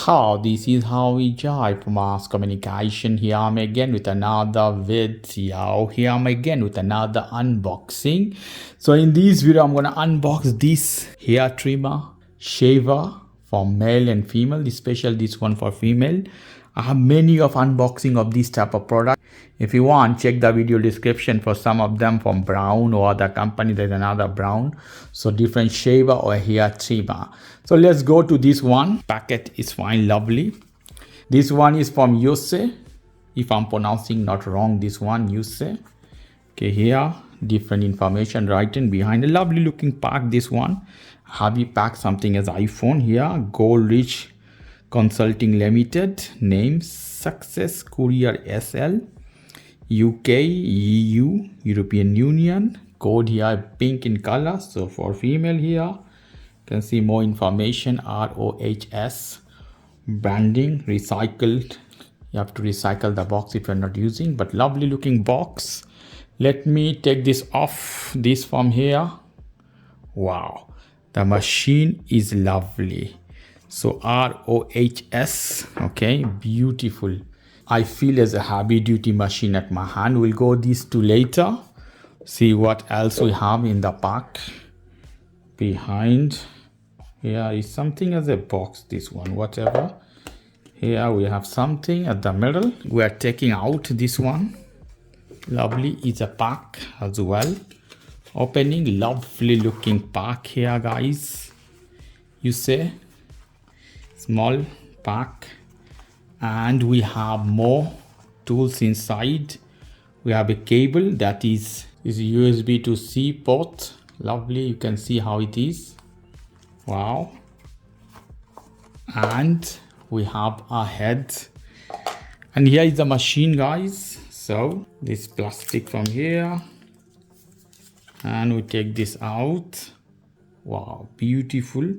How this is how we jive mass communication. Here I'm again with another video. Here I'm again with another unboxing. So in this video I'm gonna unbox this hair trimmer shaver for male and female, especially this one for female. I have many of unboxing of this type of product. If you want, check the video description for some of them from Braun or other company. There's another Braun. So different shaver or hair trimmer. So let's go to this one. Packet is fine, lovely. This one is from Yoose. If I'm pronouncing not wrong, this one, Yoose. Okay, here, different information written behind. A lovely looking pack, this one. Heavy pack, something as iPhone here. Gold Rich Consulting Limited, name Success Courier SL, UK, EU, European Union, code here pink in color. So for female here, you can see more information, ROHS, branding, recycled. You have to recycle the box if you're not using, but lovely looking box. Let me take this off, this from here. Wow, the machine is lovely. So ROHS, okay, beautiful. I feel as a heavy duty machine at my hand. We'll go these two later. See what else we have in the pack. Behind here is something as a box, this one, whatever. Here we have something at the middle. We are taking out this one. Lovely, it's a pack as well. Opening, lovely looking pack here, guys. You say? Small pack, and we have more tools inside. We have a cable that is USB to C port. Lovely, you can see how it is. Wow. And we have a head, and here is the machine, guys. So this plastic from here, and we take this out. Wow, beautiful.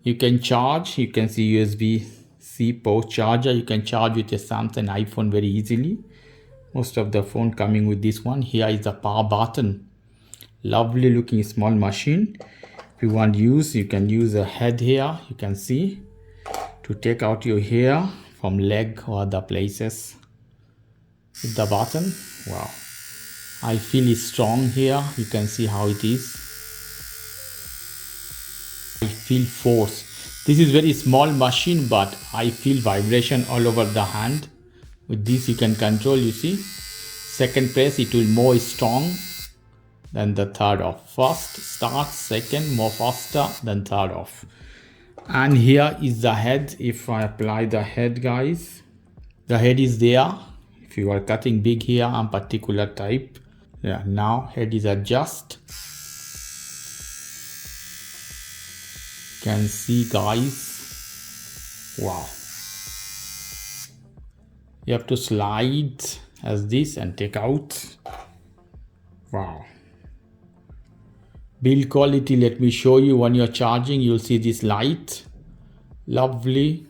You can charge, you can see USB-C port charger. You can charge with a Samsung iPhone very easily. Most of the phone coming with this one. Here is the power button. Lovely looking small machine. If you want to use, you can use a head here. You can see to take out your hair from leg or other places. With the button, wow. I feel it's strong here. You can see how it is. I feel force. This is very small machine, but I feel vibration all over the hand. With this you can control, you see. Second press, it will more strong than the third off. First start, second more faster than third off. And here is the head. If I apply the head, guys, the head is there. If you are cutting big hair on particular type, yeah, now head is adjust. Can see, guys. Wow, you have to slide as this and take out. Wow, build quality. Let me show you. When you're charging, you'll see this light. Lovely.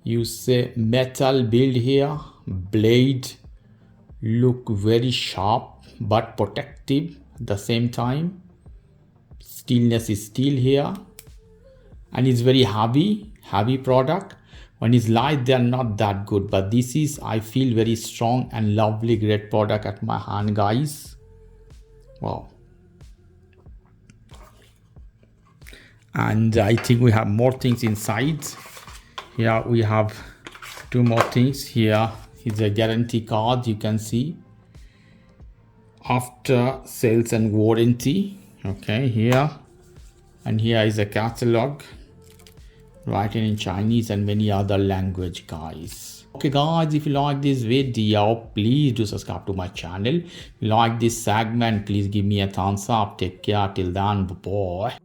You say metal build here. Blade look very sharp but protective at the same time. Steelness is steel here, and it's very heavy product. When it's light, they're not that good, but this is, I feel, very strong and lovely, great product at my hand, guys. Wow. And I think we have more things inside. Here we have two more things. Here is a guarantee card, you can see. After sales and warranty. Okay, here, and here is a catalog written in Chinese and many other language, guys. Okay, guys, if you like this video, please do subscribe to my channel. If you like this segment, please give me a thumbs up. Take care till then, bye.